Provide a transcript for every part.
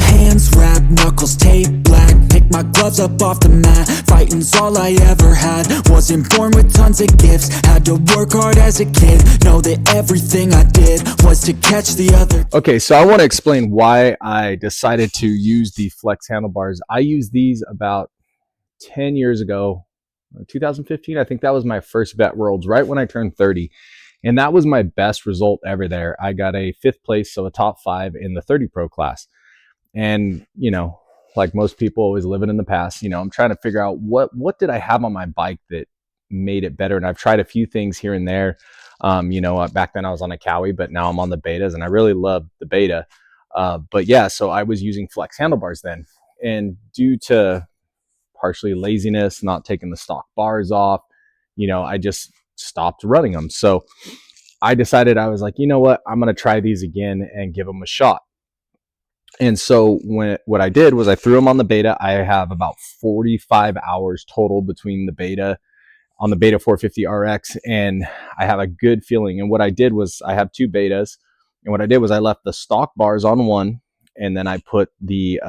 Hands wrapped, knuckles taped black. Pick my gloves up off the mat. Fighting's all I ever had. Wasn't born with tons of gifts. Had to work hard as a kid. Know that everything I did was to catch the other. Okay, so I want to explain why I decided to use the Flexx handlebars. I used these about 10 years ago, 2015. I think that was my first vet worlds, right when I turned 30. And that was my best result ever there. I got a 5th place, so a top 5 in the 30 pro class. And, you know, like most people always living in the past, you know, I'm trying to figure out what did I have on my bike that made it better. And I've tried a few things here and there. You know, back then I was on a Cowie, but now I'm on the betas and I really love the beta. But yeah, so I was using Flexx handlebars then. And due to partially laziness, not taking the stock bars off, you know, I just stopped running them. So I decided, I was like, you know what, I'm going to try these again and give them a shot. And so what I did was I threw them on the beta. I have about 45 hours total between the beta on the beta 450 RX, and I have a good feeling. And what I did was I have 2 betas, and what I did was I left the stock bars on one, and then I put the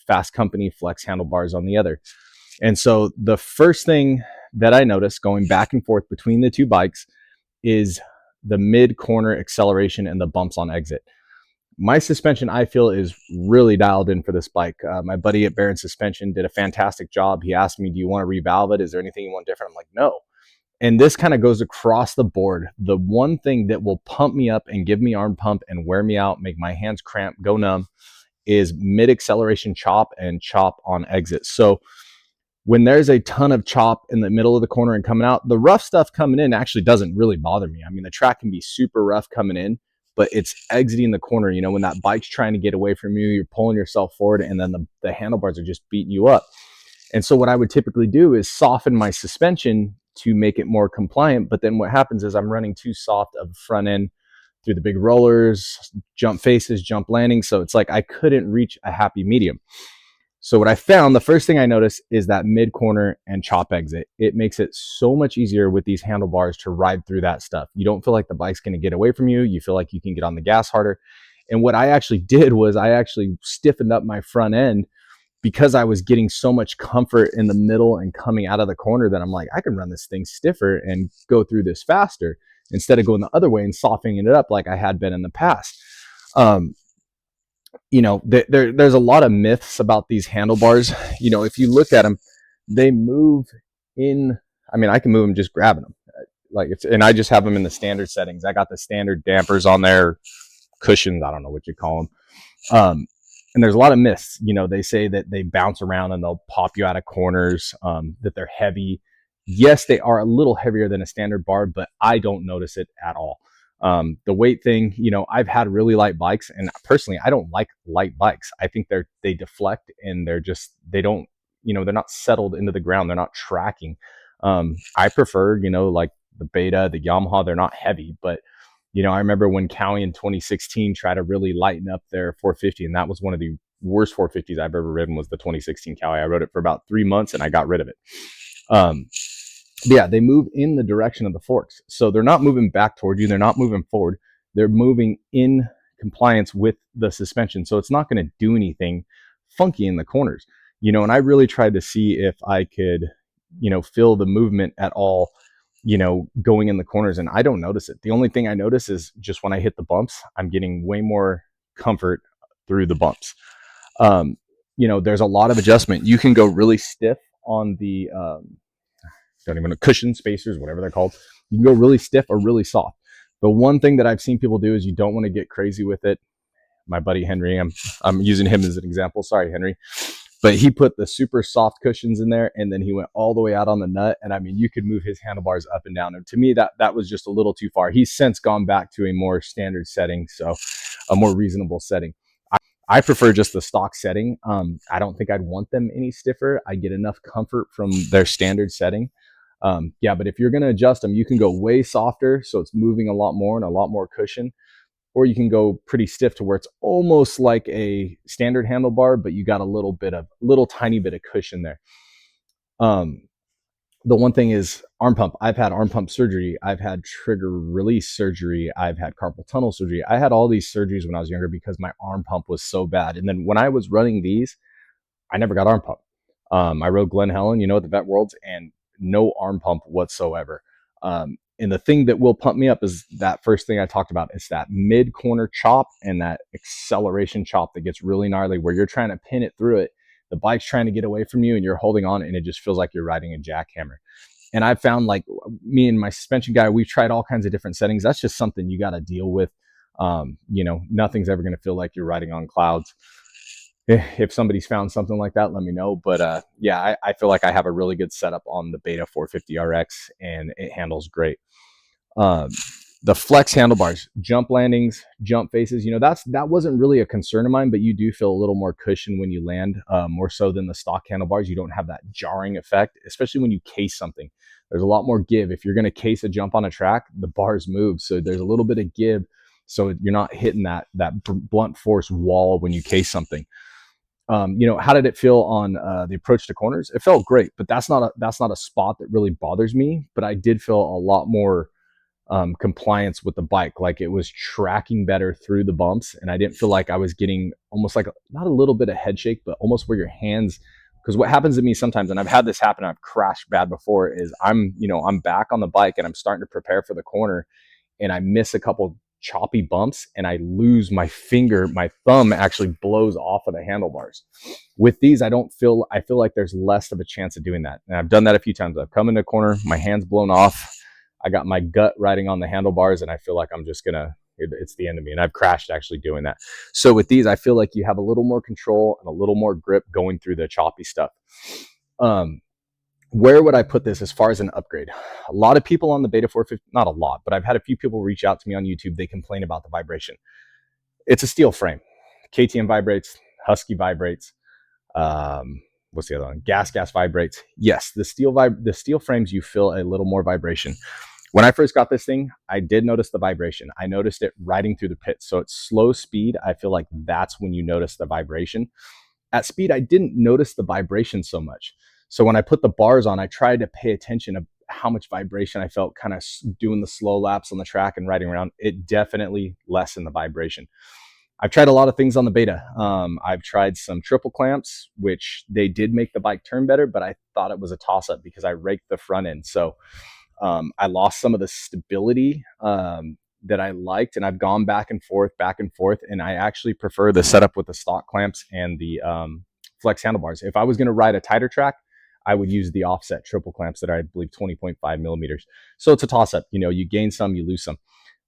Fasst Company Flexx Handlebars on the other. And so the first thing that I noticed going back and forth between the 2 bikes is the mid corner acceleration and the bumps on exit. My suspension, I feel, is really dialed in for this bike. My buddy at Barron Suspension did a fantastic job. He asked me, do you want to revalve it? Is there anything you want different? I'm like, no. And this kind of goes across the board. The one thing that will pump me up and give me arm pump and wear me out, make my hands cramp, go numb, is mid acceleration chop and chop on exit. So when there's a ton of chop in the middle of the corner and coming out, the rough stuff coming in actually doesn't really bother me. I mean, the track can be super rough coming in, but it's exiting the corner. You know, when that bike's trying to get away from you, you're pulling yourself forward, and then the handlebars are just beating you up. And so what I would typically do is soften my suspension to make it more compliant. But then what happens is I'm running too soft of a front end through the big rollers, jump faces, jump landings. So it's like I couldn't reach a happy medium. So what I found, the first thing I noticed is that mid corner and chop exit. It makes it so much easier with these handlebars to ride through that stuff. You don't feel like the bike's going to get away from you. You feel like you can get on the gas harder. And what I actually did was I actually stiffened up my front end because I was getting so much comfort in the middle and coming out of the corner that I'm like, I can run this thing stiffer and go through this faster instead of going the other way and softening it up like I had been in the past. You know, there's a lot of myths about these handlebars. You know, if you look at them, they move in. I mean, I can move them just grabbing them. Like, and I just have them in the standard settings. I got the standard dampers on there, cushions. I don't know what you call them. And there's a lot of myths. You know, they say that they bounce around and they'll pop you out of corners. That they're heavy. Yes, they are a little heavier than a standard bar, but I don't notice it at all. The weight thing, you know, I've had really light bikes, and personally, I don't like light bikes. I think they deflect, and they don't, you know, they're not settled into the ground. They're not tracking. I prefer, you know, like the Beta, the Yamaha, they're not heavy, but you know, I remember when Cowie in 2016 tried to really lighten up their 450, and that was one of the worst 450s I've ever ridden was the 2016 Cowie. I rode it for about 3 months and I got rid of it. Yeah, they move in the direction of the forks. So they're not moving back toward you. They're not moving forward. They're moving in compliance with the suspension. So it's not going to do anything funky in the corners, you know, and I really tried to see if I could, you know, feel the movement at all, you know, going in the corners, and I don't notice it. The only thing I notice is just when I hit the bumps, I'm getting way more comfort through the bumps. You know, there's a lot of adjustment. You can go really stiff on the, don't even know, cushion spacers, whatever they're called. You can go really stiff or really soft. The one thing that I've seen people do is you don't want to get crazy with it. My buddy Henry, I'm using him as an example. Sorry, Henry. But he put the super soft cushions in there, and then he went all the way out on the nut. And I mean, you could move his handlebars up and down. And to me, that was just a little too far. He's since gone back to a more standard setting, so a more reasonable setting. I prefer just the stock setting. I don't think I'd want them any stiffer. I get enough comfort from their standard setting. Yeah, but if you're going to adjust them, you can go way softer, so it's moving a lot more and a lot more cushion. Or you can go pretty stiff to where it's almost like a standard handlebar, but you got a little tiny bit of cushion there. The one thing is arm pump. I've had arm pump surgery. I've had trigger release surgery. I've had carpal tunnel surgery. I had all these surgeries when I was younger because my arm pump was so bad. And then when I was running these, I never got arm pump. I rode Glen Helen, at the Vet Worlds, and no arm pump whatsoever. And the thing that will pump me up is that first thing I talked about. It's that mid corner chop and that acceleration chop that gets really gnarly where you're trying to pin it through it. The bike's trying to get away from you and you're holding on and it just feels like you're riding a jackhammer. And I've found, like, me and my suspension guy, we've tried all kinds of different settings. That's just something you got to deal with. Nothing's ever going to feel like you're riding on clouds. If somebody's found something like that, let me know. But yeah, I feel like I have a really good setup on the Beta 450 RX and it handles great. Um, the Flexx handlebars, jump landings, jump faces, that wasn't really a concern of mine, but you do feel a little more cushion when you land, more so than the stock handlebars. You don't have that jarring effect, especially when you case something. There's a lot more give. If you're going to case a jump on a track, the bars move, so there's a little bit of give, so you're not hitting that blunt force wall when you case something. How did it feel on the approach to corners? It felt great, but that's not a spot that really bothers me. But I did feel a lot more compliance with the bike. Like, it was tracking better through the bumps, and I didn't feel like I was getting almost like not a little bit of head shake, but almost where your hands. Because what happens to me sometimes, and I've had this happen, I've crashed bad before, is I'm back on the bike and I'm starting to prepare for the corner, and I miss a couple choppy bumps and I lose my finger. My thumb actually blows off of the handlebars. With these, I feel like there's less of a chance of doing that. And I've done that a few times. I've come in a corner, my hand's blown off. I got my gut riding on the handlebars and I feel like I'm just it's the end of me. And I've crashed actually doing that. So with these, I feel like you have a little more control and a little more grip going through the choppy stuff. Where would I put this as far as an upgrade? A lot of people on the Beta 450, not a lot, but I've had a few people reach out to me on YouTube. They complain about the vibration. It's a steel frame. KTM vibrates, Husky vibrates. What's the other one? Gas vibrates. Yes, the steel frames, you feel a little more vibration. When I first got this thing, I did notice the vibration. I noticed it riding through the pits. So at slow speed, I feel like that's when you notice the vibration. At speed, I didn't notice the vibration so much. So when I put the bars on, I tried to pay attention to how much vibration I felt kind of doing the slow laps on the track and riding around. It definitely lessened the vibration. I've tried a lot of things on the Beta. I've tried some triple clamps, which they did make the bike turn better, but I thought it was a toss-up because I raked the front end. So I lost some of the stability that I liked, and I've gone back and forth, and I actually prefer the setup with the stock clamps and the Flexx handlebars. If I was going to ride a tighter track, I would use the offset triple clamps that are, I believe, 20.5 millimeters. So it's a toss-up. You gain some, you lose some.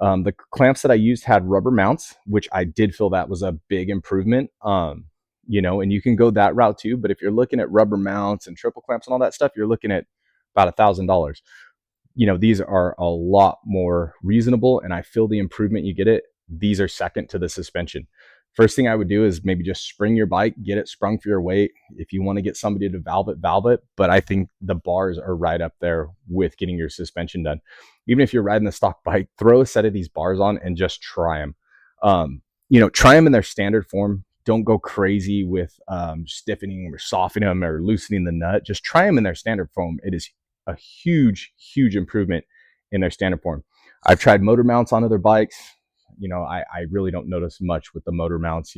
The clamps that I used had rubber mounts, which I did feel that was a big improvement. And you can go that route too. But if you're looking at rubber mounts and triple clamps and all that stuff, you're looking at about $1,000. These are a lot more reasonable, and I feel the improvement you get these are second to the suspension. First thing I would do is maybe just spring your bike, get it sprung for your weight. If you want to get somebody to valve it. But I think the bars are right up there with getting your suspension done. Even if you're riding the stock bike, throw a set of these bars on and just try them. Try them in their standard form. Don't go crazy with stiffening or softening them or loosening the nut. Just try them in their standard form. It is a huge improvement in their standard form. I've tried motor mounts on other bikes. I really don't notice much with the motor mounts.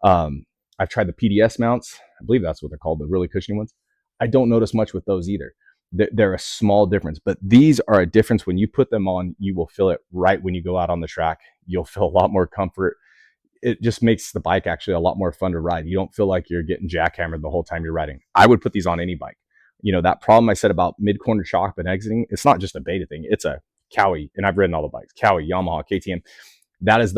I've tried the PDS mounts. I believe that's what they're called, the really cushiony ones. I don't notice much with those either. They're a small difference, but these are a difference. When you put them on, you will feel it right when you go out on the track. You'll feel a lot more comfort. It just makes the bike actually a lot more fun to ride. You don't feel like you're getting jackhammered the whole time you're riding. I would put these on any bike. That problem I said about mid-corner chop and exiting, it's not just a Beta thing. It's a Cowie, and I've ridden all the bikes, Cowie, Yamaha, KTM. That is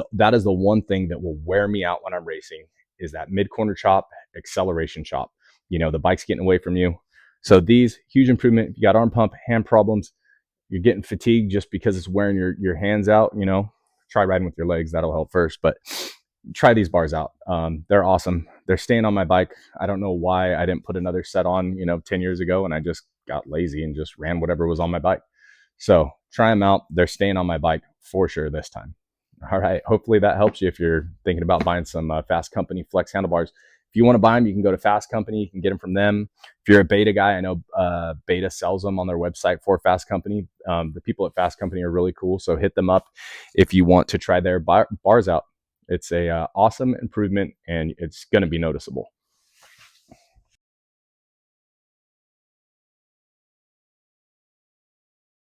the one thing that will wear me out when I'm racing, is that mid-corner chop, acceleration chop. The bike's getting away from you. So these, huge improvement. If you got arm pump, hand problems, you're getting fatigued just because it's wearing your hands out, try riding with your legs. That'll help first. But try these bars out. They're awesome. They're staying on my bike. I don't know why I didn't put another set on, 10 years ago, and I just got lazy and just ran whatever was on my bike. So try them out. They're staying on my bike for sure this time. All right. Hopefully that helps you if you're thinking about buying some Fasst Company Flexx Handlebars. If you want to buy them, you can go to Fasst Company. You can get them from them. If you're a Beta guy, I know Beta sells them on their website for Fasst Company. The people at Fasst Company are really cool, so hit them up if you want to try their bars out. It's a awesome improvement, and it's going to be noticeable.